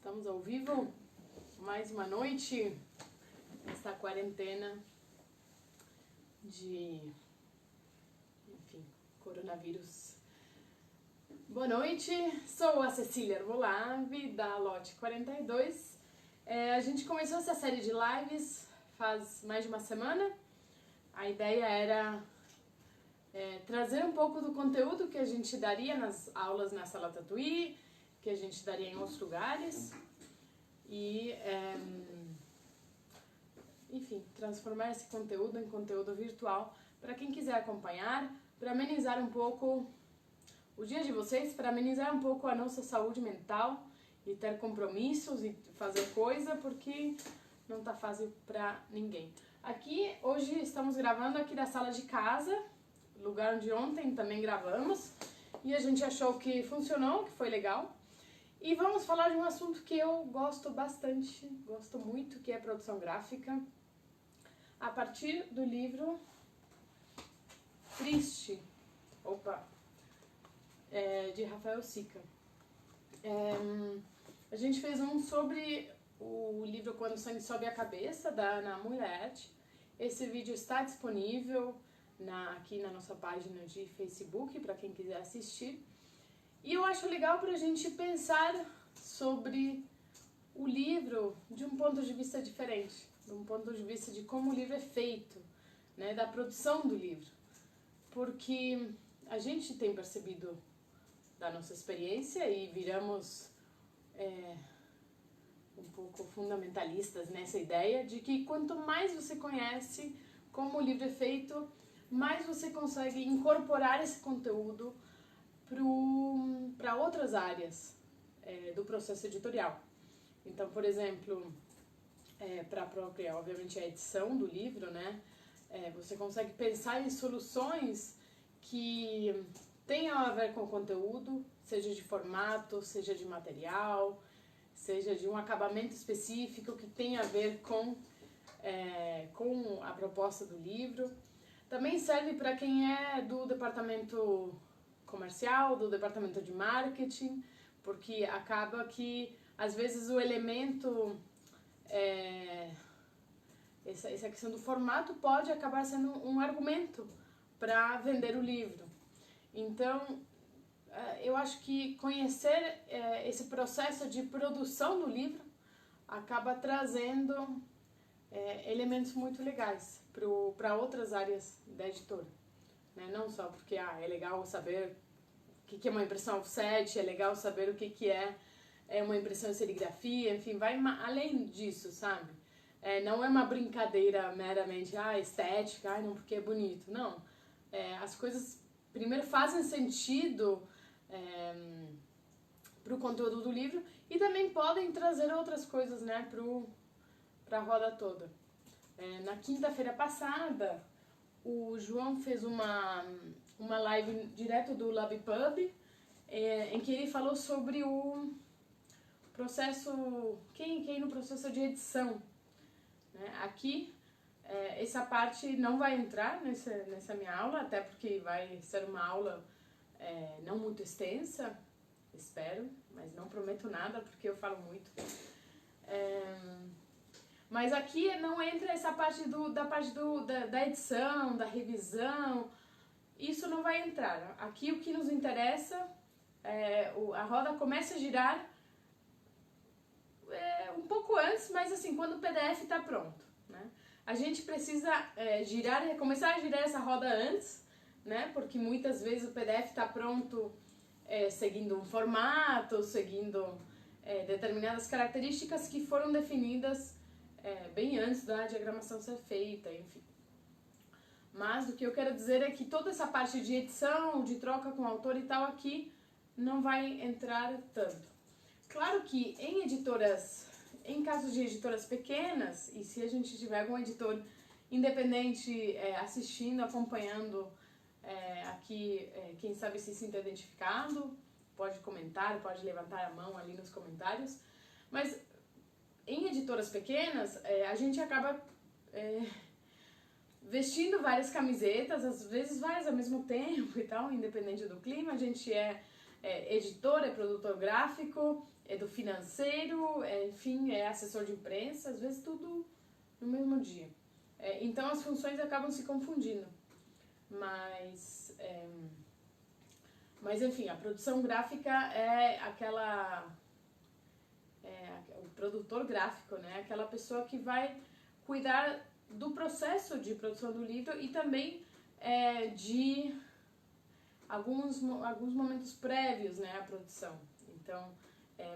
Estamos ao vivo, mais uma noite nesta quarentena de, enfim, coronavírus. Boa noite, sou a Cecília Arbolave, da Lote 42. A gente começou essa série de lives faz mais de uma semana. A ideia era trazer um pouco do conteúdo que a gente daria nas aulas na Sala Tatuí, que a gente daria em outros lugares e, enfim, transformar esse conteúdo em conteúdo virtual para quem quiser acompanhar, para amenizar um pouco o dia de vocês, para amenizar um pouco a nossa saúde mental e ter compromissos e fazer coisa, porque não tá fácil para ninguém. Aqui, hoje estamos gravando aqui da sala de casa, lugar onde ontem também gravamos, e a gente achou que funcionou, que foi legal. E vamos falar de um assunto que eu gosto bastante, gosto muito, que é produção gráfica, a partir do livro Triste, de Rafael Sica. A gente fez um sobre o livro Quando o Sangue Sobe a Cabeça, da Ana Mulher. Esse vídeo está disponível aqui na nossa página de Facebook, para quem quiser assistir. E eu acho legal para a gente pensar sobre o livro de um ponto de vista diferente, de um ponto de vista de como o livro é feito, né, da produção do livro. Porque a gente tem percebido da nossa experiência e viramos um pouco fundamentalistas nessa ideia de que quanto mais você conhece como o livro é feito, mais você consegue incorporar esse conteúdo para outras áreas do processo editorial. Então, por exemplo, para a própria, obviamente, a edição do livro, né? Você consegue pensar em soluções que tenham a ver com o conteúdo, seja de formato, seja de material, seja de um acabamento específico que tenha a ver com a proposta do livro. Também serve para quem é do departamento comercial, do departamento de marketing, porque acaba que às vezes o elemento, essa questão do formato pode acabar sendo um argumento para vender o livro. Então, eu acho que conhecer esse processo de produção do livro acaba trazendo elementos muito legais para outras áreas da editora. Né? Não só porque é legal saber o que é uma impressão offset, é legal saber o que é uma impressão em serigrafia, enfim, vai além disso, sabe? Não é uma brincadeira meramente estética, não porque é bonito, não. As coisas primeiro fazem sentido para o conteúdo do livro e também podem trazer outras coisas, né, para a roda toda. Na quinta-feira passada, o João fez uma live direto do LabPub, em que ele falou sobre o processo, quem no processo de edição. Né? Aqui, essa parte não vai entrar nessa minha aula, até porque vai ser uma aula não muito extensa, espero, mas não prometo nada porque eu falo muito. Mas aqui não entra essa parte da edição, da revisão, isso não vai entrar. Aqui o que nos interessa, a roda começa a girar um pouco antes, mas assim, quando o PDF está pronto. Né? A gente precisa começar a girar essa roda antes, né? Porque muitas vezes o PDF está pronto seguindo um formato, seguindo determinadas características que foram definidas bem antes da diagramação ser feita, enfim. Mas o que eu quero dizer é que toda essa parte de edição, de troca com o autor e tal aqui, não vai entrar tanto. Claro que em casos de editoras pequenas, e se a gente tiver algum editor independente assistindo, acompanhando aqui, quem sabe se sinta identificado, pode comentar, pode levantar a mão ali nos comentários, mas em editoras pequenas, a gente acaba vestindo várias camisetas, às vezes várias ao mesmo tempo e tal, independente do clima. A gente é editor, é produtor gráfico, é do financeiro, enfim, é assessor de imprensa, às vezes tudo no mesmo dia. Então as funções acabam se confundindo. Mas enfim, a produção gráfica é o produtor gráfico, né? Aquela pessoa que vai cuidar do processo de produção do livro e também de alguns momentos prévios, né, à produção. Então,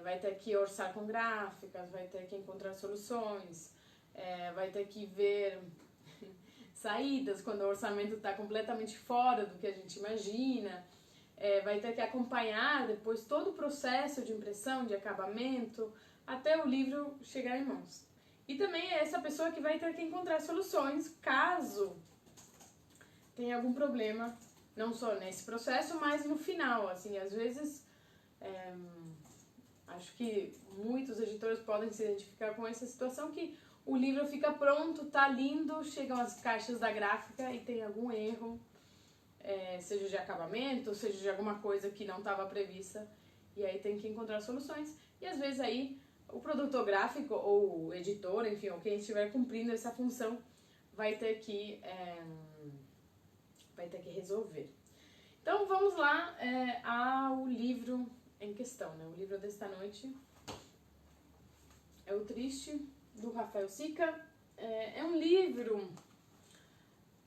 vai ter que orçar com gráficas, vai ter que encontrar soluções, vai ter que ver saídas quando o orçamento está completamente fora do que a gente imagina, vai ter que acompanhar depois todo o processo de impressão, de acabamento, até o livro chegar em mãos. E também é essa pessoa que vai ter que encontrar soluções caso tenha algum problema, não só nesse processo, mas no final. Assim, às vezes, acho que muitos editores podem se identificar com essa situação que o livro fica pronto, tá lindo, chegam as caixas da gráfica e tem algum erro, seja de acabamento, seja de alguma coisa que não estava prevista, e aí tem que encontrar soluções. E às vezes aí o produtor gráfico ou o editor, enfim, ou quem estiver cumprindo essa função vai ter que resolver. Então vamos lá ao livro em questão, né? O livro desta noite é O Triste, do Rafael Sica. É um livro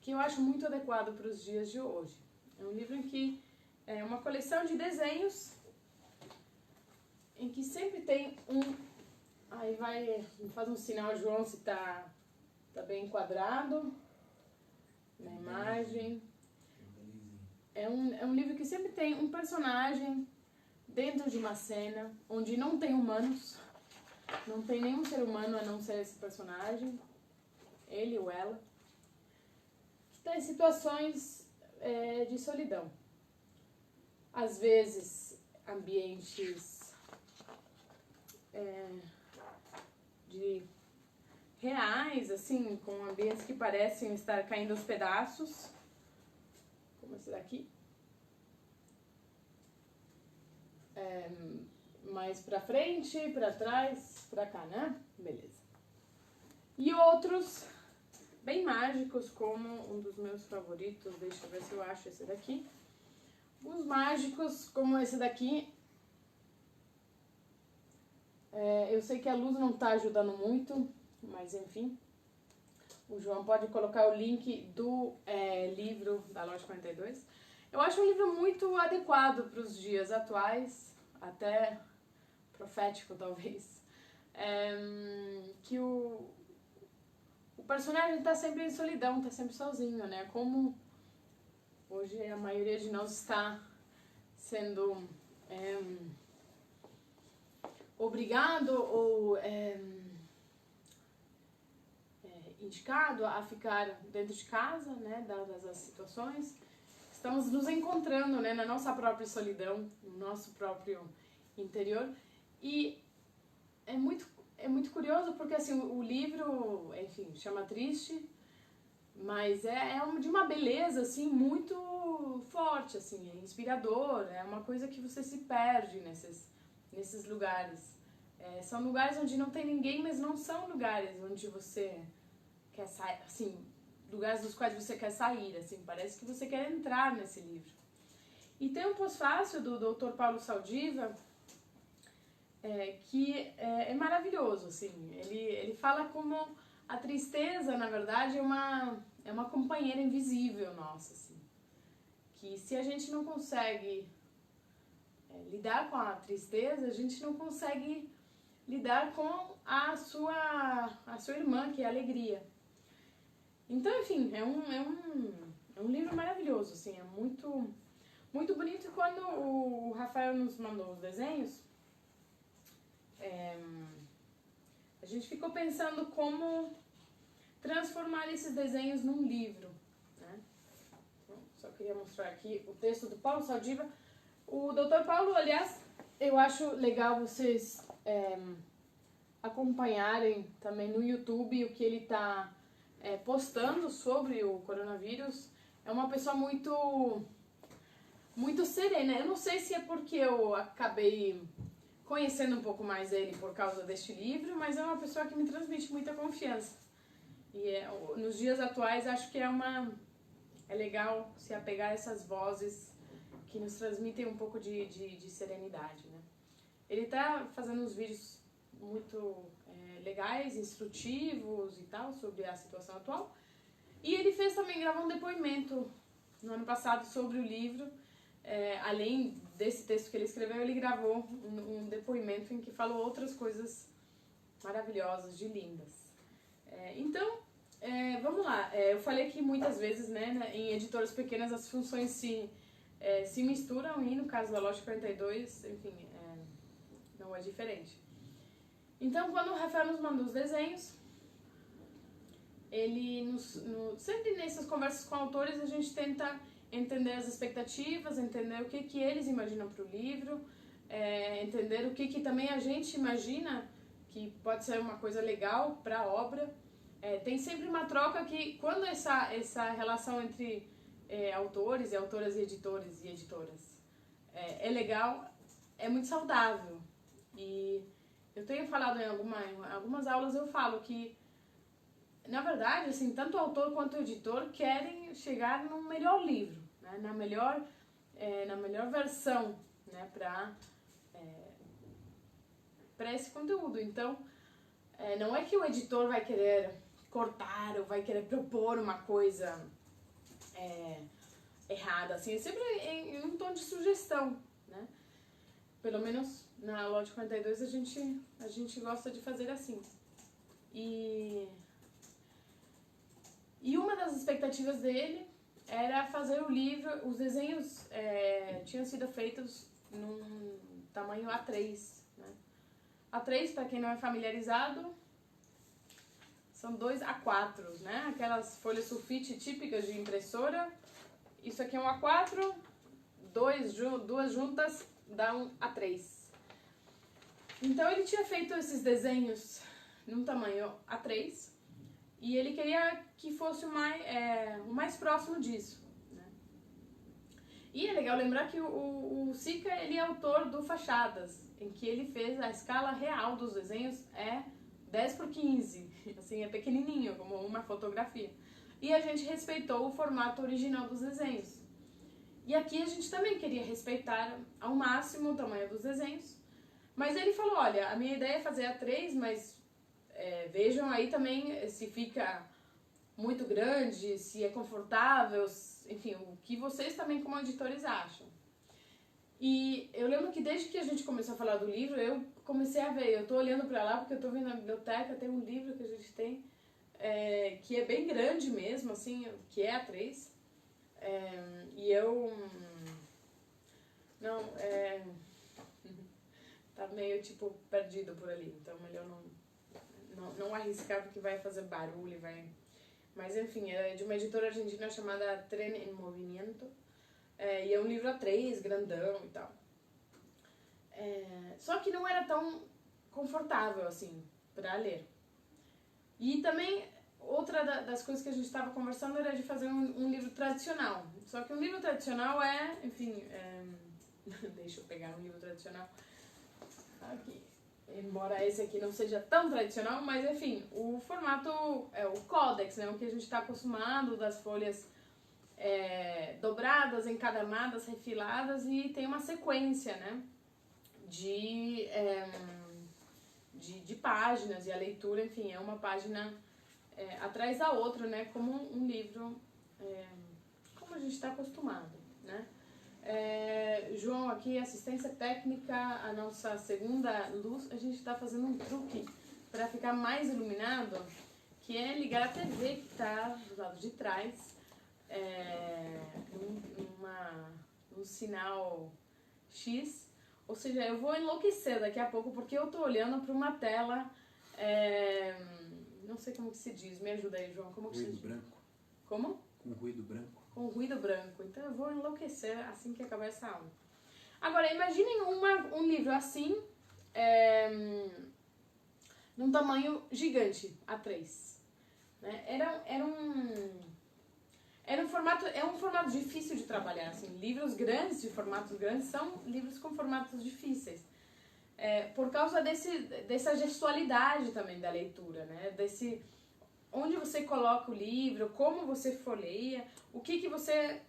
que eu acho muito adequado para os dias de hoje. É um livro em que é uma coleção de desenhos em que sempre tem aí faz um sinal, João, se tá bem enquadrado na imagem. É um livro que sempre tem um personagem dentro de uma cena onde não tem humanos, não tem nenhum ser humano a não ser esse personagem, ele ou ela, que está em situações de solidão. Às vezes, ambientes reais, assim, com ambientes que parecem estar caindo aos pedaços, como esse daqui. Mais pra frente, pra trás, pra cá, né? Beleza. E outros bem mágicos, como um dos meus favoritos, deixa eu ver se eu acho esse daqui. Os mágicos, como esse daqui. Eu sei que a luz não tá ajudando muito, mas enfim. O João pode colocar o link do livro da Loja 42. Eu acho um livro muito adequado para os dias atuais, até profético talvez. Que o personagem está sempre em solidão, está sempre sozinho, né? Como hoje a maioria de nós está sendo obrigado ou indicado a ficar dentro de casa, né, dadas as situações. Estamos nos encontrando, né, na nossa própria solidão, no nosso próprio interior. E é muito curioso porque assim, o livro, enfim, chama Triste, mas é de uma beleza assim muito forte, assim, é inspirador, é uma coisa que você se perde nesses lugares. São lugares onde não tem ninguém, mas não são lugares onde você quer sair, assim, lugares dos quais você quer sair, assim, parece que você quer entrar nesse livro. E tem um pós-fácil do Dr. Paulo Saldiva, que é maravilhoso, assim, ele fala como a tristeza, na verdade, é uma companheira invisível nossa, assim, que se a gente não consegue lidar com a tristeza, a gente não consegue lidar com a sua irmã, que é a alegria. Então, enfim, é um livro maravilhoso, assim, é muito, muito bonito. E quando o Rafael nos mandou os desenhos, a gente ficou pensando como transformar esses desenhos num livro, né? Então, só queria mostrar aqui o texto do Paulo Saldiva. O Dr. Paulo, aliás, eu acho legal vocês acompanharem também no YouTube o que ele está postando sobre o coronavírus. É uma pessoa muito muito serena. Eu não sei se é porque eu acabei conhecendo um pouco mais ele por causa deste livro, mas é uma pessoa que me transmite muita confiança. E nos dias atuais acho que é legal se apegar a essas vozes que nos transmitem um pouco de serenidade, né? Ele tá fazendo uns vídeos muito legais, instrutivos e tal, sobre a situação atual. E ele gravou um depoimento no ano passado sobre o livro. Além desse texto que ele escreveu, ele gravou um depoimento em que falou outras coisas maravilhosas, lindas. Então, vamos lá. Eu falei que muitas vezes, né, em editoras pequenas as funções se misturam e no caso da Loja 42, enfim, não é diferente. Então, quando o Rafael nos manda os desenhos, ele sempre nessas conversas com autores a gente tenta entender as expectativas, entender o que eles imaginam para o livro, entender o que também a gente imagina que pode ser uma coisa legal para a obra. Tem sempre uma troca que, quando essa relação entre autores e autoras e editores e editoras é legal, é muito saudável. E eu tenho falado em algumas aulas, eu falo que, na verdade, assim, tanto o autor quanto o editor querem chegar no melhor livro, né, na melhor versão, né, para esse conteúdo. Então, não é que o editor vai querer cortar ou vai querer propor uma coisa errada, assim, é sempre em um tom de sugestão, né? Pelo menos na Loja 42 a gente gosta de fazer assim. E uma das expectativas dele era fazer o livro, os desenhos tinham sido feitos num tamanho A3, né? A3, para quem não é familiarizado, são 2 A4, né? Aquelas folhas sulfite típicas de impressora. Isso aqui é um A4, duas juntas dá um A3. Então ele tinha feito esses desenhos num tamanho A3 e ele queria que fosse o mais próximo disso, né? E é legal lembrar que o Sica, ele é autor do Fachadas, em que ele fez a escala real dos desenhos 10x15, assim, é pequenininho, como uma fotografia. E a gente respeitou o formato original dos desenhos. E aqui a gente também queria respeitar ao máximo o tamanho dos desenhos. Mas ele falou, olha, a minha ideia é fazer A3, mas vejam aí também se fica muito grande, se é confortável, enfim, o que vocês também como editores acham. E eu lembro que desde que a gente começou a falar do livro, eu comecei a ver, eu tô olhando pra lá porque eu tô vendo na biblioteca, tem um livro que a gente tem, que é bem grande mesmo, assim, que é A3. E eu... Não, tá meio, tipo, perdido por ali, então melhor não arriscar porque vai fazer barulho, Mas, enfim, é de uma editora argentina chamada Tren en Movimiento, e é um livro A3, grandão e tal. Só que não era tão confortável, assim, pra ler. E também, outra das coisas que a gente estava conversando era de fazer um livro tradicional. Só que um livro tradicional deixa eu pegar um livro tradicional aqui. Embora esse aqui não seja tão tradicional, mas enfim, o formato o códex, né? O que a gente está acostumado, das folhas dobradas, encadernada, refiladas, e tem uma sequência, né? De páginas, e a leitura, enfim, é uma página atrás da outra, né? Como um livro, como a gente está acostumado, né? João aqui, assistência técnica, a nossa segunda luz, a gente está fazendo um truque para ficar mais iluminado, que é ligar a TV que está do lado de trás, num sinal X, ou seja, eu vou enlouquecer daqui a pouco porque eu tô olhando para uma tela, não sei como que se diz, me ajuda aí, João, como que se diz? Ruído branco. Como? Com ruído branco. Com ruído branco. Então eu vou enlouquecer assim que acabar essa aula. Agora, imaginem um livro assim, num tamanho gigante, A3. Né? é um formato difícil de trabalhar, assim, livros grandes, de formatos grandes, são livros com formatos difíceis. Por causa dessa gestualidade também da leitura, né? Onde você coloca o livro, como você folheia,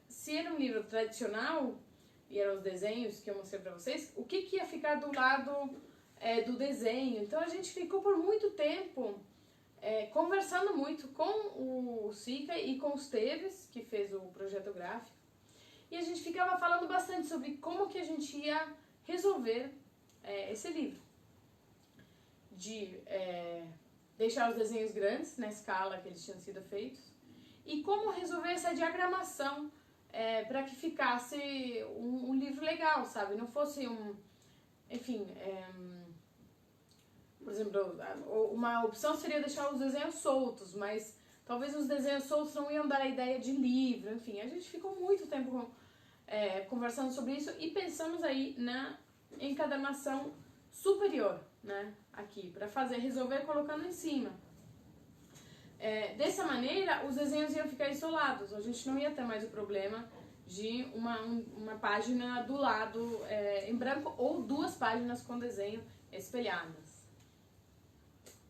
se era um livro tradicional, e eram os desenhos que eu mostrei pra vocês, o que ia ficar do lado do desenho. Então a gente ficou por muito tempo conversando muito com o Sica e com o Teves, que fez o projeto gráfico, e a gente ficava falando bastante sobre como que a gente ia resolver esse livro. De deixar os desenhos grandes, na escala que eles tinham sido feitos, e como resolver essa diagramação para que ficasse um livro legal, sabe? Não fosse enfim, por exemplo, uma opção seria deixar os desenhos soltos, mas talvez os desenhos soltos não iam dar a ideia de livro, enfim. A gente ficou muito tempo conversando sobre isso e pensamos aí na encadernação superior, né, aqui, para resolver colocando em cima. Dessa maneira, os desenhos iam ficar isolados, a gente não ia ter mais o problema de uma página do lado em branco ou duas páginas com desenho espelhadas.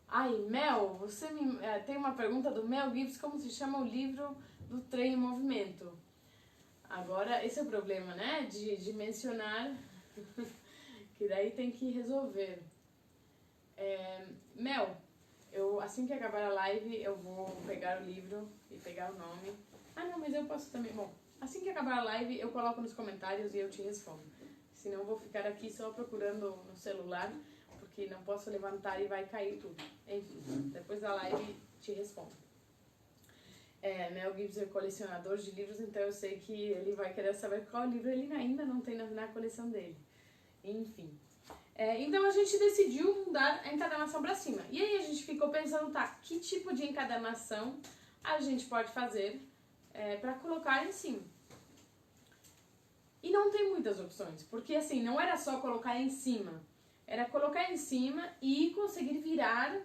Ai, Mel, tem uma pergunta do Mel Gibbs, como se chama o livro do Trem em Movimento? Agora, esse é o problema, né, de mencionar, que daí tem que resolver. Mel, assim que acabar a live, eu vou pegar o livro e pegar o nome. Ah, não, mas eu posso também. Bom, assim que acabar a live, eu coloco nos comentários e eu te respondo. Senão eu vou ficar aqui só procurando no celular, porque não posso levantar e vai cair tudo. Enfim, depois da live te respondo. Mel Gibbs é colecionador de livros, então eu sei que ele vai querer saber qual livro ele ainda não tem na coleção dele. Enfim. Então a gente decidiu mudar a encadernação para cima. E aí a gente ficou pensando, tá, que tipo de encadernação a gente pode fazer para colocar em cima? E não tem muitas opções, porque assim, não era só colocar em cima, era colocar em cima e conseguir virar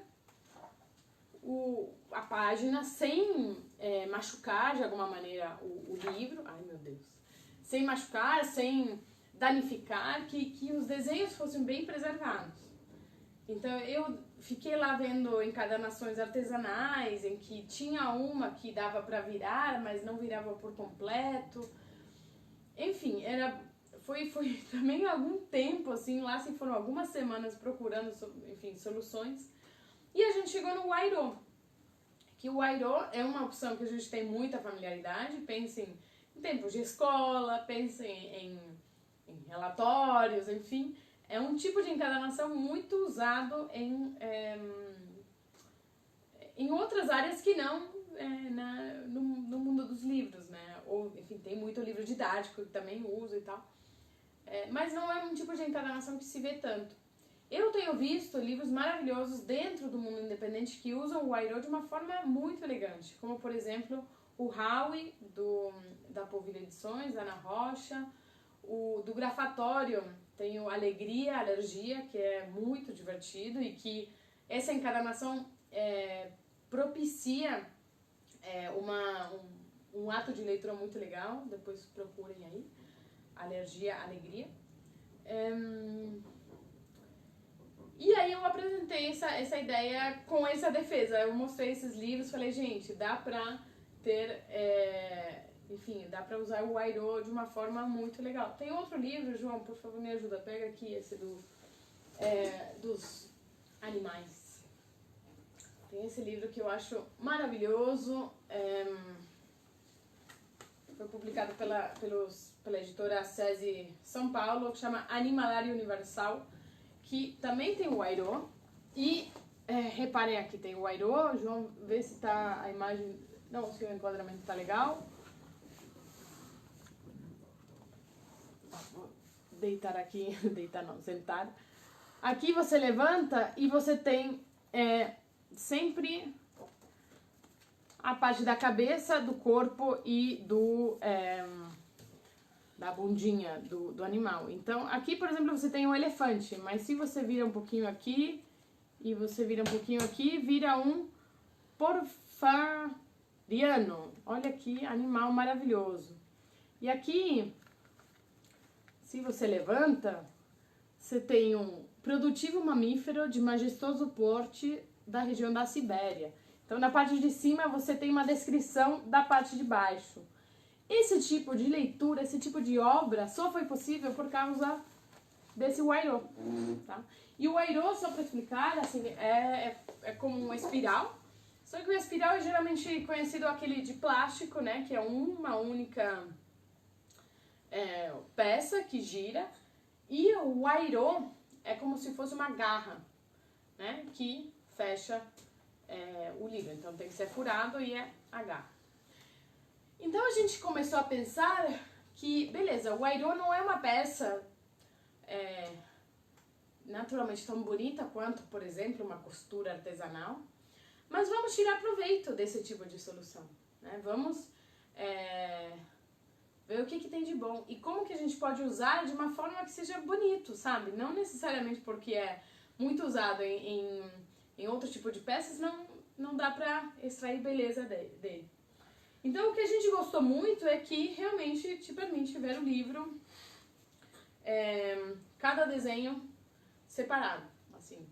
a página sem machucar de alguma maneira o livro. Ai, meu Deus. Sem machucar, sem danificar, que os desenhos fossem bem preservados. Então eu fiquei lá vendo encadernações artesanais, em que tinha uma que dava para virar, mas não virava por completo. Enfim, foi também algum tempo, assim, lá se foram algumas semanas procurando, enfim, soluções. E a gente chegou no Wayro, que o Wayro é uma opção que a gente tem muita familiaridade. Pensem em tempos de escola, pensem em relatórios, enfim. É um tipo de encadernação muito usado em outras áreas que não no mundo dos livros, né? Ou, enfim, tem muito livro didático que também usa e tal. Mas não é um tipo de encadernação que se vê tanto. Eu tenho visto livros maravilhosos dentro do mundo independente que usam o Wayro de uma forma muito elegante, como, por exemplo, o Howie, da Polvilha Edições, Ana Rocha. Do Grafatório tem o Alegria, Alergia, que é muito divertido e que essa encadernação propicia um ato de leitura muito legal. Depois procurem aí, Alergia, Alegria. E aí eu apresentei essa ideia com essa defesa. Eu mostrei esses livros, falei, gente, dá pra ter... enfim, dá pra usar o Wayro de uma forma muito legal. Tem outro livro, João, por favor, me ajuda. Pega aqui esse dos animais. Tem esse livro que eu acho maravilhoso. Foi publicado pela editora SESI São Paulo, que chama Animalário Universal, que também tem o Wayro. E reparem aqui, tem o Wayro. João, vê se tá a imagem... Não, se o enquadramento tá legal. Vou deitar aqui, deitar não, sentar. Aqui você levanta e você tem sempre a parte da cabeça, do corpo e da bundinha do animal. Então, aqui, por exemplo, você tem um elefante, mas se você vira um pouquinho aqui e você vira um pouquinho aqui, vira um porfarium. Liano, olha que animal maravilhoso. E aqui, se você levanta, você tem um produtivo mamífero de majestoso porte da região da Sibéria. Então, na parte de cima, você tem uma descrição da parte de baixo. Esse tipo de leitura, esse tipo de obra, só foi possível por causa desse Huairô, tá? E o Huairô, só para explicar, assim, é como uma espiral. Só que o espiral é geralmente conhecido aquele de plástico, né? Que é uma única peça que gira. E o Huairô é como se fosse uma garra, né? Que fecha o livro. Então tem que ser furado e é a garra. Então a gente começou a pensar que, beleza, o Huairô não é uma peça naturalmente tão bonita quanto, por exemplo, uma costura artesanal. Mas vamos tirar proveito desse tipo de solução, né? Vamos ver o que tem de bom e como que a gente pode usar de uma forma que seja bonito, sabe? Não necessariamente porque é muito usado em outro tipo de peças, não dá pra extrair beleza dele. Então o que a gente gostou muito é que realmente te permite ver o livro, cada desenho separado, assim.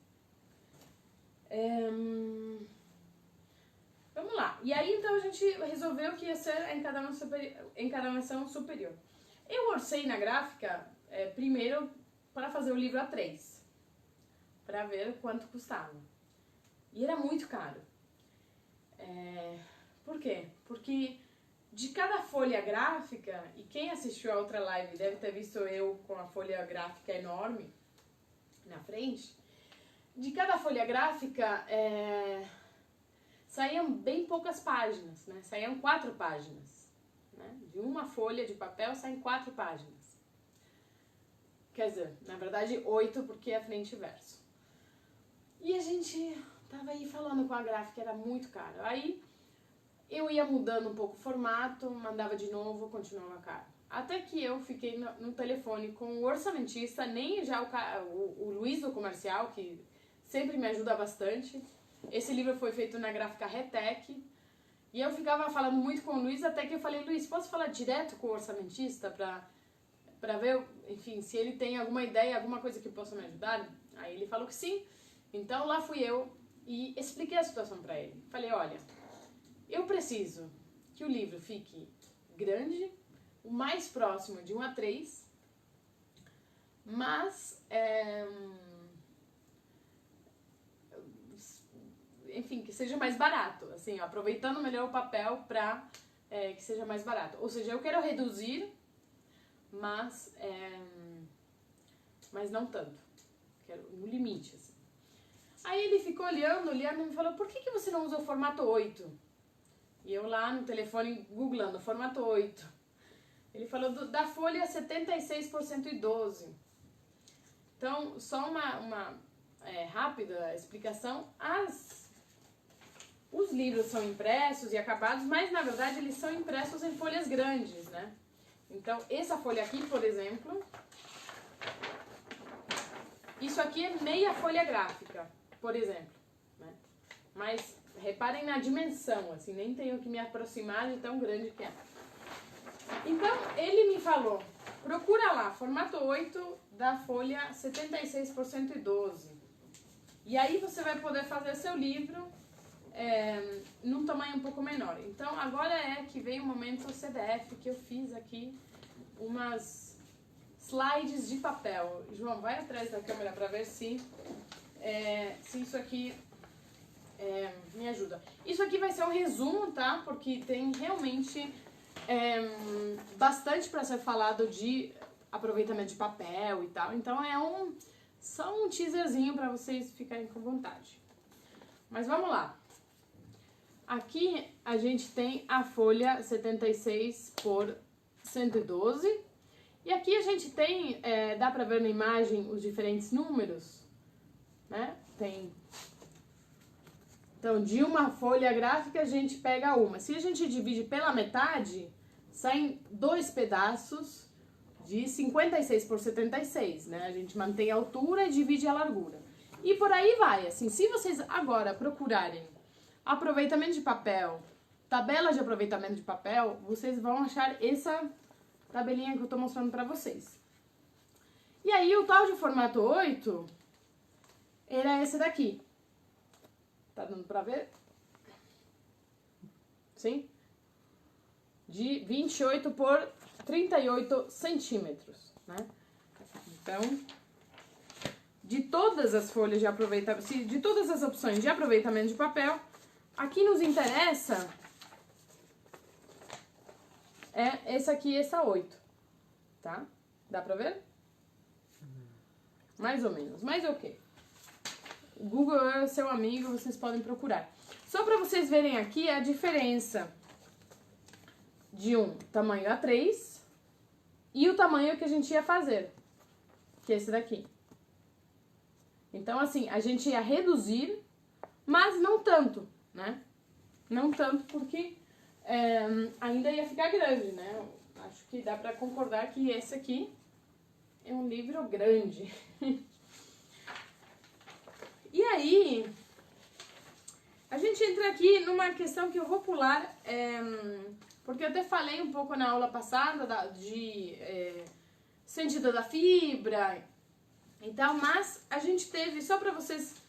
Vamos lá. E aí, então, a gente resolveu que ia ser a encarnação superior. Eu orcei na gráfica, primeiro, para fazer o livro A3, para ver quanto custava. E era muito caro. Por quê? Porque de cada folha gráfica, e quem assistiu a outra live deve ter visto eu com a folha gráfica enorme na frente, de cada folha gráfica, saíam bem poucas páginas, né? Saíam 4 páginas. Né? De uma folha de papel saem 4 páginas. Quer dizer, na verdade 8 porque é frente e verso. E a gente tava aí falando com a gráfica, era muito caro. Aí eu ia mudando um pouco o formato, mandava de novo, continuava caro. Até que eu fiquei no telefone com o orçamentista, nem já o Luiz do comercial, que sempre me ajuda bastante. Esse livro foi feito na gráfica Retec. E eu ficava falando muito com o Luiz, até que eu falei, Luiz, posso falar direto com o orçamentista pra ver, enfim, se ele tem alguma ideia, alguma coisa que possa me ajudar? Aí ele falou que sim. Então lá fui eu e expliquei a situação pra ele. Falei, olha, eu preciso que o livro fique grande, o mais próximo de 1 a 3, mas enfim, que seja mais barato, assim, aproveitando melhor o papel para que seja mais barato. Ou seja, eu quero reduzir, mas não tanto. Quero no limite, assim. Aí ele ficou olhando e me falou, por que você não usa o formato 8? E eu lá no telefone googlando, formato 8. Ele falou da folha 76 por 112. Então, só uma rápida explicação. Os livros são impressos e acabados, mas na verdade eles são impressos em folhas grandes, né? Então, essa folha aqui, por exemplo, isso aqui é meia folha gráfica, por exemplo, né? Mas reparem na dimensão, assim, nem tenho que me aproximar de tão grande que é. Então, ele me falou, procura lá, formato 8 da folha 76 por 112. E aí você vai poder fazer seu livro num tamanho um pouco menor. Então, agora que vem o momento CDF, que eu fiz aqui umas slides de papel. João, vai atrás da câmera para ver se isso aqui me ajuda. Isso aqui vai ser um resumo, tá? Porque tem realmente bastante para ser falado de aproveitamento de papel e tal. Então, só um teaserzinho para vocês ficarem com vontade. Mas vamos lá. Aqui a gente tem a folha 76 por 112. E aqui a gente tem, dá pra ver na imagem os diferentes números, né? Então, de uma folha gráfica a gente pega uma. Se a gente divide pela metade, saem 2 pedaços de 56 por 76, né? A gente mantém a altura e divide a largura. E por aí vai, assim, se vocês agora procurarem aproveitamento de papel tabela de aproveitamento de papel, vocês vão achar essa tabelinha que eu tô mostrando pra vocês. E aí, o tal de formato 8 era esse daqui. Tá dando pra ver? Sim? De 28 por 38 centímetros, né? Então, de todas as folhas de aproveitamento, de todas as opções de aproveitamento de papel, aqui nos interessa é esse aqui, essa 8, tá? Dá pra ver? Mais ou menos, mas ok. O Google é seu amigo, vocês podem procurar. Só pra vocês verem aqui a diferença de um tamanho A3 e o tamanho que a gente ia fazer, que é esse daqui. Então, assim, a gente ia reduzir, mas não tanto, né? Não tanto porque ainda ia ficar grande, né? Acho que dá pra concordar que esse aqui é um livro grande. E aí, a gente entra aqui numa questão que eu vou pular, porque eu até falei um pouco na aula passada de sentido da fibra e tal, mas a gente teve, só para vocês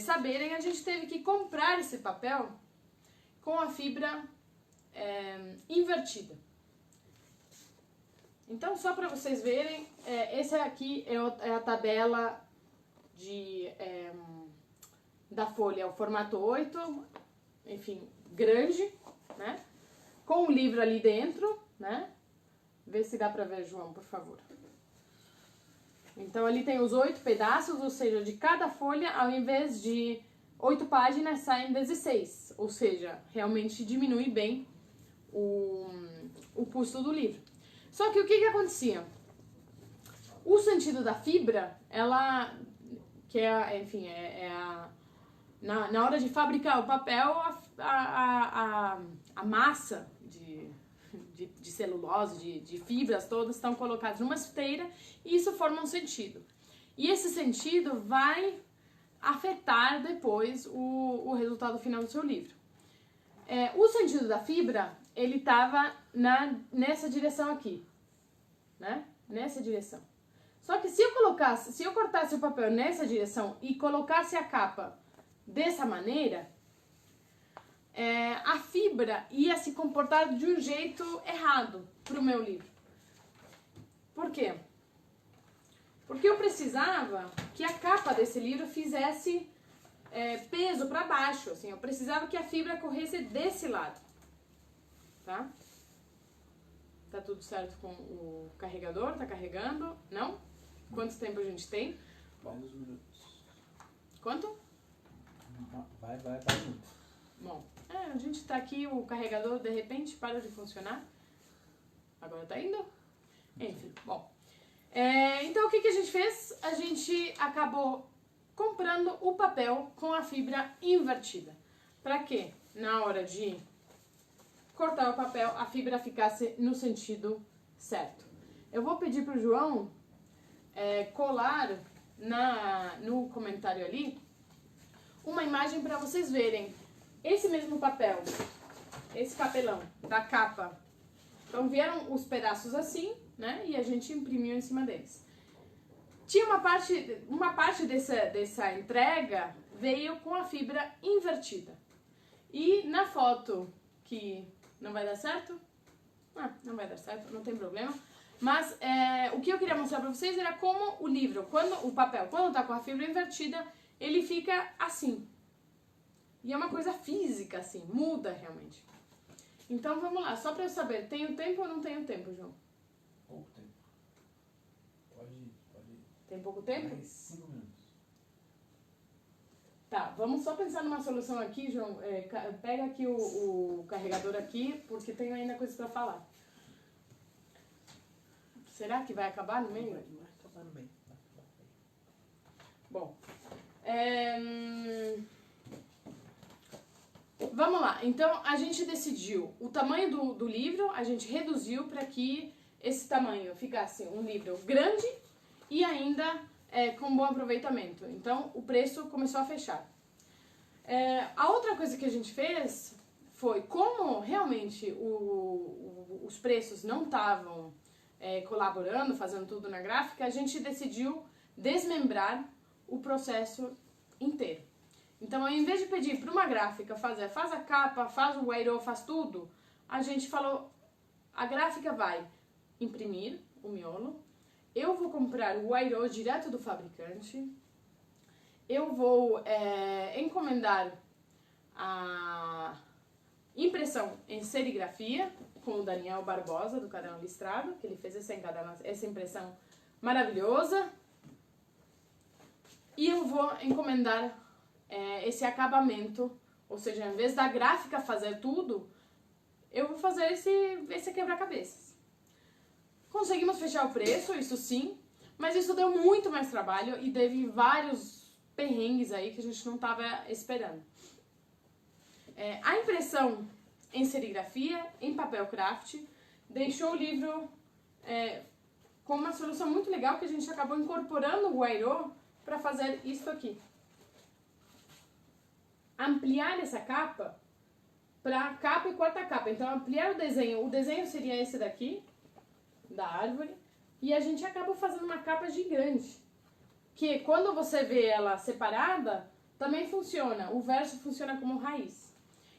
saberem, a gente teve que comprar esse papel com a fibra invertida. Então, só para vocês verem, esse aqui é a tabela da folha, o formato 8, enfim, grande, né? Com o livro ali dentro, né? Vê se dá pra ver, João, por favor. Então, ali tem os 8 pedaços, ou seja, de cada folha, ao invés de 8 páginas, saem 16. Ou seja, realmente diminui bem o custo do livro. Só que o que acontecia? O sentido da fibra, ela... que enfim, na hora de fabricar o papel, a massa de celulose, de fibras todas estão colocadas numa esteira e isso forma um sentido. E esse sentido vai afetar depois o resultado final do seu livro. O sentido da fibra, ele estava nessa direção aqui, né? Nessa direção. Só que se eu cortasse o papel nessa direção e colocasse a capa dessa maneira, a fibra ia se comportar de um jeito errado para o meu livro. Por quê? Porque eu precisava que a capa desse livro fizesse peso para baixo, assim, eu precisava que a fibra corresse desse lado, tá? Tá tudo certo com o carregador? Tá carregando? Não? Quanto tempo a gente tem? Vai nos minutos. Quanto? Vai muito. Bom, a gente tá aqui, o carregador de repente para de funcionar. Agora tá indo? Enfim, bom. Então o que a gente fez? A gente acabou comprando o papel com a fibra invertida. Pra quê? Na hora de cortar o papel, a fibra ficasse no sentido certo. Eu vou pedir pro João colar no comentário ali uma imagem para vocês verem esse mesmo papel, esse papelão da capa. Então vieram os pedaços assim, né? E a gente imprimiu em cima deles. Tinha uma parte dessa entrega veio com a fibra invertida. E na foto que não vai dar certo, não vai dar certo, não tem problema. Mas o que eu queria mostrar pra vocês era como o livro, o papel, quando tá com a fibra invertida, ele fica assim. E é uma coisa física, assim, muda realmente. Então vamos lá, só pra eu saber, tenho tempo ou não tenho tempo, João? Pouco tempo. Pode ir. Tem pouco tempo? Mais 5 minutos. Tá, vamos só pensar numa solução aqui, João. Pega aqui o carregador aqui, porque tenho ainda coisa pra falar. Será que vai acabar no meio? Vai acabar no meio. Bom, vamos lá. Então, a gente decidiu o tamanho do livro, a gente reduziu para que esse tamanho ficasse um livro grande e ainda com bom aproveitamento. Então, o preço começou a fechar. A outra coisa que a gente fez foi como realmente os preços não estavam colaborando, fazendo tudo na gráfica, a gente decidiu desmembrar o processo inteiro. Então, ao invés de pedir para uma gráfica fazer, faz a capa, faz o Write-O, faz tudo, a gente falou, a gráfica vai imprimir o miolo, eu vou comprar o Write-O direto do fabricante, eu vou encomendar a impressão em serigrafia com o Daniel Barbosa, do Caderno Listrado, que ele fez essa impressão maravilhosa. E eu vou encomendar esse acabamento, ou seja, em vez da gráfica fazer tudo, eu vou fazer esse quebra-cabeças. Conseguimos fechar o preço, isso sim, mas isso deu muito mais trabalho e teve vários perrengues aí que a gente não estava esperando. A impressão em serigrafia, em papel craft, deixou o livro com uma solução muito legal que a gente acabou incorporando o Write-O para fazer isso aqui. Ampliar essa capa para capa e quarta capa. Então, ampliar o desenho seria esse daqui, da árvore, e a gente acaba fazendo uma capa gigante, que quando você vê ela separada, também funciona, o verso funciona como raiz.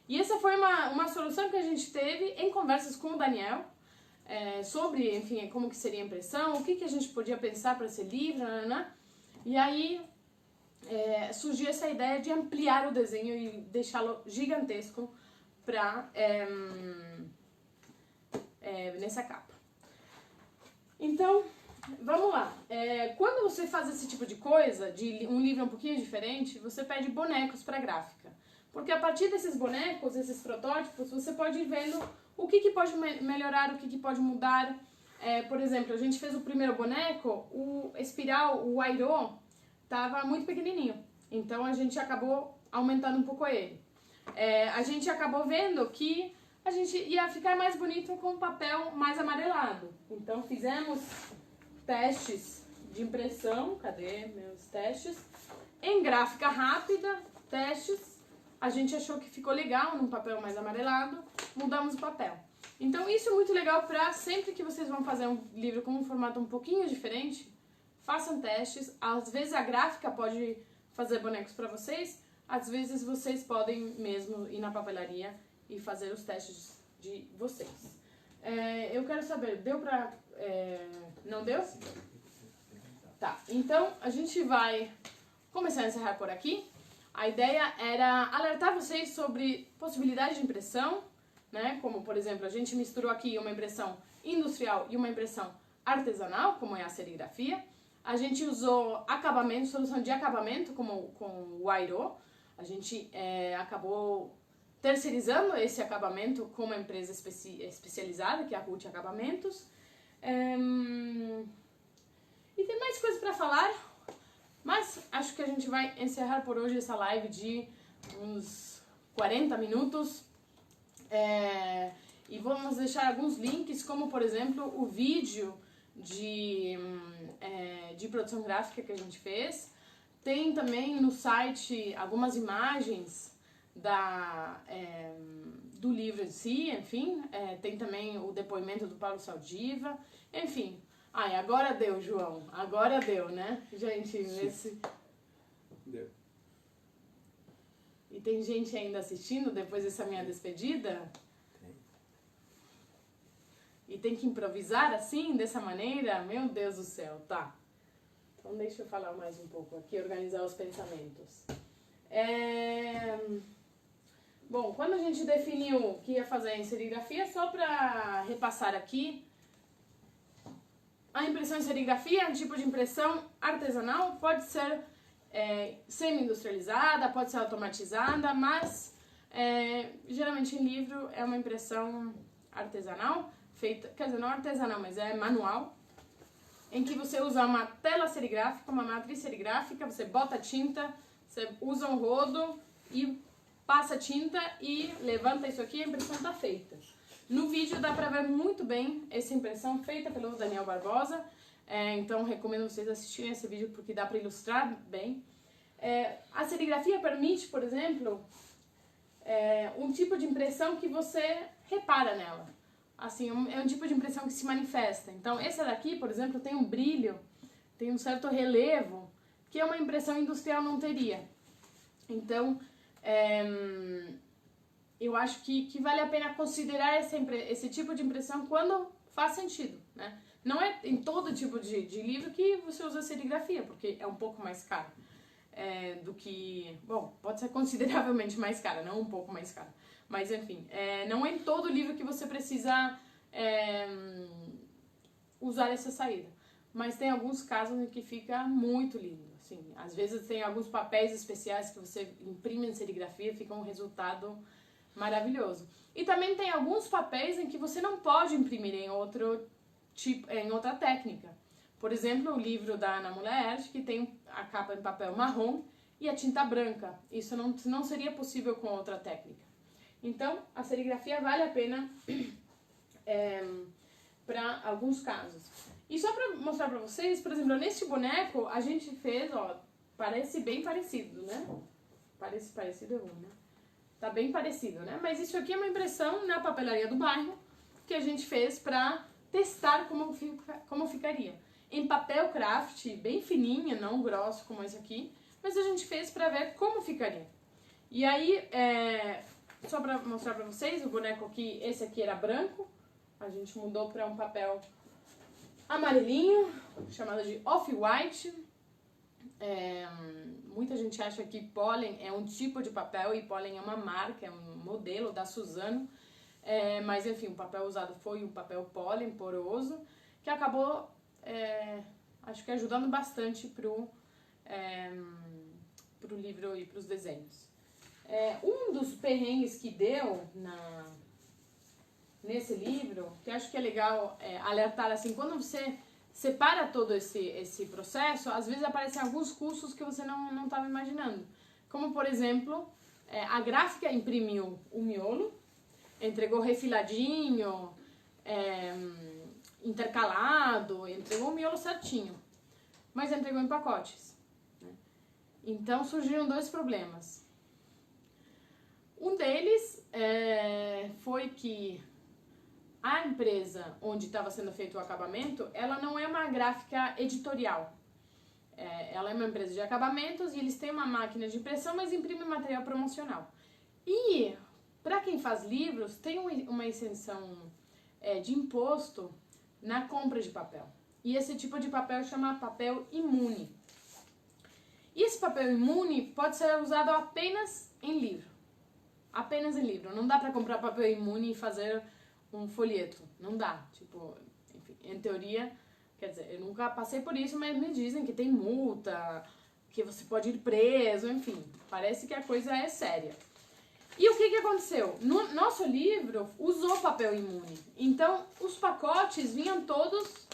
E essa foi uma solução que a gente teve em conversas com o Daniel, sobre, enfim, como que seria a impressão, o que a gente podia pensar para esse livro, e aí surgiu essa ideia de ampliar o desenho e deixá-lo gigantesco nessa capa. Então, vamos lá. Quando você faz esse tipo de coisa, de um livro um pouquinho diferente, você pede bonecos para gráfica. Porque a partir desses bonecos, esses protótipos, você pode ir vendo o que pode melhorar, o que pode mudar. Por exemplo, a gente fez o primeiro boneco, o espiral, o Write-O, estava muito pequenininho. Então, a gente acabou aumentando um pouco ele. A gente acabou vendo que a gente ia ficar mais bonito com papel mais amarelado. Então, fizemos testes de impressão, cadê meus testes? Em gráfica rápida, testes. A gente achou que ficou legal num papel mais amarelado, mudamos o papel. Então, isso é muito legal para sempre que vocês vão fazer um livro com um formato um pouquinho diferente, façam testes. Às vezes a gráfica pode fazer bonecos para vocês, às vezes vocês podem mesmo ir na papelaria e fazer os testes de vocês. Eu quero saber, deu pra... não deu? Tá, então a gente vai começar a encerrar por aqui. A ideia era alertar vocês sobre possibilidades de impressão, né? Como, por exemplo, a gente misturou aqui uma impressão industrial e uma impressão artesanal, como é a serigrafia. A gente usou acabamento, solução de acabamento, como com o Write-O. A gente acabou terceirizando esse acabamento com uma empresa especializada, que é a Ruth Acabamentos. E tem mais coisas para falar, mas acho que a gente vai encerrar por hoje essa live de uns 40 minutos. E vamos deixar alguns links, como por exemplo o vídeo de produção gráfica que a gente fez. Tem também no site algumas imagens do livro em si, enfim. Tem também o depoimento do Paulo Saldiva, enfim. Agora deu, João. Agora deu, né? Gente, Deu. E tem gente ainda assistindo depois dessa minha despedida? Tem. E tem que improvisar assim, dessa maneira? Meu Deus do céu, tá. Então deixa eu falar mais um pouco aqui, organizar os pensamentos. Bom, quando a gente definiu que ia fazer em serigrafia, só para repassar aqui, a impressão em serigrafia é um tipo de impressão artesanal, pode ser semi-industrializada, pode ser automatizada, mas geralmente em livro é uma impressão artesanal, feita, quer dizer, não artesanal, mas é manual, em que você usa uma tela serigráfica, uma matriz serigráfica, você bota tinta, você usa um rodo e passa tinta e levanta isso aqui e a impressão está feita. No vídeo dá para ver muito bem essa impressão feita pelo Daniel Barbosa, então recomendo vocês assistirem esse vídeo porque dá para ilustrar bem. A serigrafia permite, por exemplo, um tipo de impressão que você repara nela. Assim, é um tipo de impressão que se manifesta. Então, essa daqui, por exemplo, tem um brilho, tem um certo relevo, que uma impressão industrial não teria. Então, eu acho que vale a pena considerar esse tipo de impressão quando faz sentido, né? Não é em todo tipo de livro que você usa serigrafia, porque é um pouco mais caro do que... Bom, pode ser consideravelmente mais cara, não um pouco mais caro. Mas, enfim, não é em todo livro que você precisa usar essa saída. Mas tem alguns casos em que fica muito lindo. Assim, às vezes tem alguns papéis especiais que você imprime em serigrafia e fica um resultado maravilhoso. E também tem alguns papéis em que você não pode imprimir em outra técnica. Por exemplo, o livro da Ana Muller, que tem a capa em papel marrom e a tinta branca. Isso não seria possível com outra técnica. Então, a serigrafia vale a pena para alguns casos. E só para mostrar para vocês, por exemplo, neste boneco a gente fez, ó, parece bem parecido, né? Parece parecido, né? Tá bem parecido, né? Mas isso aqui é uma impressão na papelaria do bairro que a gente fez para testar como ficaria. Em papel craft, bem fininho, não grosso como esse aqui, mas a gente fez para ver como ficaria. E aí, só para mostrar para vocês, o boneco aqui, esse aqui era branco, a gente mudou para um papel amarelinho, chamado de off-white. Muita gente acha que pólen é um tipo de papel e pólen é uma marca, é um modelo da Suzano. Mas enfim, o papel usado foi um papel pólen poroso, que acabou, acho que ajudando bastante pro livro e pros desenhos. Um dos perrengues que deu nesse livro, que acho que é legal alertar, assim, quando você separa todo esse processo, às vezes aparecem alguns custos que você não estava imaginando. Como, por exemplo, a gráfica imprimiu o miolo, entregou refiladinho, intercalado, entregou o miolo certinho, mas entregou em pacotes, né? Então surgiram dois problemas. Um deles foi que a empresa onde estava sendo feito o acabamento, ela não é uma gráfica editorial. Ela é uma empresa de acabamentos e eles têm uma máquina de impressão, mas imprime material promocional. E, para quem faz livros, tem uma isenção de imposto na compra de papel. E esse tipo de papel chama papel imune. E esse papel imune pode ser usado apenas em livro. Apenas em livro. Não dá para comprar papel imune e fazer um folheto. Não dá. Tipo, enfim, em teoria, quer dizer, eu nunca passei por isso, mas me dizem que tem multa, que você pode ir preso, enfim. Parece que a coisa é séria. E o que aconteceu? No nosso livro usou papel imune. Então, os pacotes vinham todos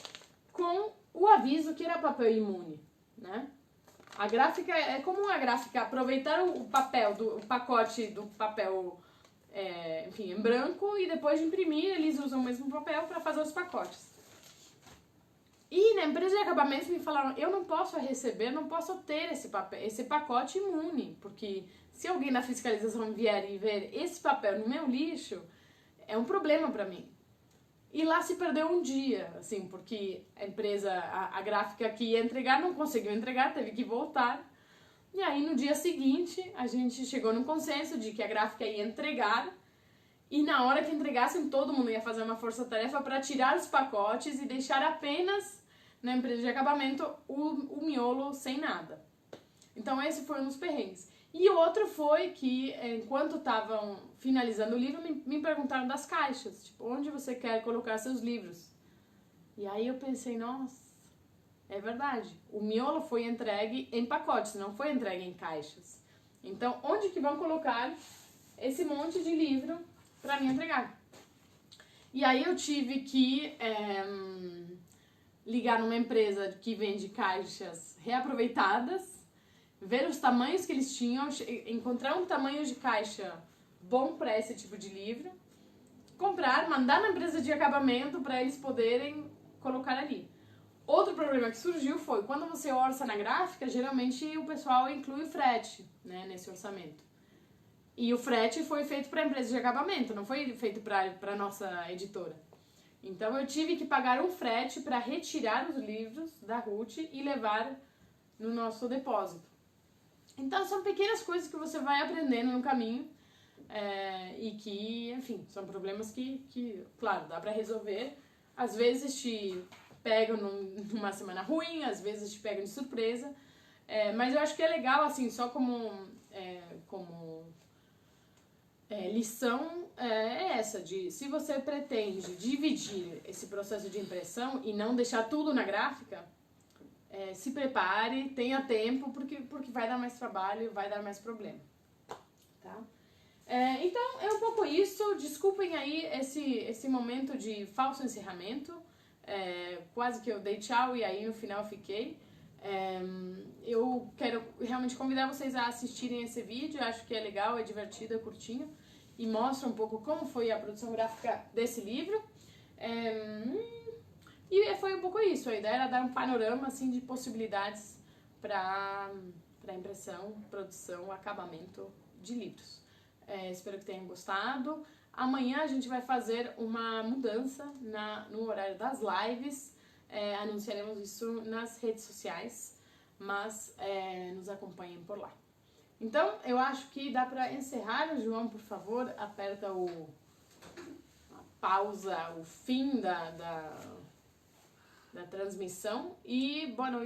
com o aviso que era papel imune, né? A gráfica é como uma gráfica, aproveitar o papel, o pacote do papel, enfim, em branco, e depois de imprimir, eles usam o mesmo papel para fazer os pacotes. E na empresa de acabamentos me falaram, eu não posso receber, não posso ter esse pacote imune, porque se alguém da fiscalização vier e ver esse papel no meu lixo, é um problema para mim. E lá se perdeu um dia, assim, porque a empresa, a gráfica que ia entregar não conseguiu entregar, teve que voltar. E aí no dia seguinte a gente chegou num consenso de que a gráfica ia entregar, e na hora que entregassem todo mundo ia fazer uma força-tarefa para tirar os pacotes e deixar apenas na empresa de acabamento o miolo sem nada. Então esse foi um dos perrengues. E outro foi que, enquanto estavam finalizando o livro, me perguntaram das caixas. Tipo, onde você quer colocar seus livros? E aí eu pensei, nossa, é verdade. O miolo foi entregue em pacotes, não foi entregue em caixas. Então, onde que vão colocar esse monte de livro para me entregar? E aí eu tive que ligar numa empresa que vende caixas reaproveitadas, ver os tamanhos que eles tinham, encontrar um tamanho de caixa bom para esse tipo de livro, comprar, mandar na empresa de acabamento para eles poderem colocar ali. Outro problema que surgiu foi, quando você orça na gráfica, geralmente o pessoal inclui o frete, né, nesse orçamento. E o frete foi feito para a empresa de acabamento, não foi feito para a nossa editora. Então eu tive que pagar um frete para retirar os livros da Ruth e levar no nosso depósito. Então são pequenas coisas que você vai aprendendo no caminho e que, enfim, são problemas que claro, dá para resolver. Às vezes te pegam numa semana ruim, às vezes te pegam de surpresa, mas eu acho que é legal, assim, só como lição é essa, de se você pretende dividir esse processo de impressão e não deixar tudo na gráfica, se prepare, tenha tempo, porque vai dar mais trabalho, vai dar mais problema, tá? Então, é um pouco isso. Desculpem aí esse momento de falso encerramento, quase que eu dei tchau e aí no final fiquei. Eu quero realmente convidar vocês a assistirem esse vídeo, acho que é legal, é divertido, é curtinho e mostra um pouco como foi a produção gráfica desse livro. E foi um pouco isso, a ideia era dar um panorama assim, de possibilidades para impressão, produção, acabamento de livros. Espero que tenham gostado. Amanhã a gente vai fazer uma mudança no horário das lives, anunciaremos isso nas redes sociais, mas nos acompanhem por lá. Então, eu acho que dá para encerrar. João, por favor, aperta a pausa, o fim da transmissão e boa noite.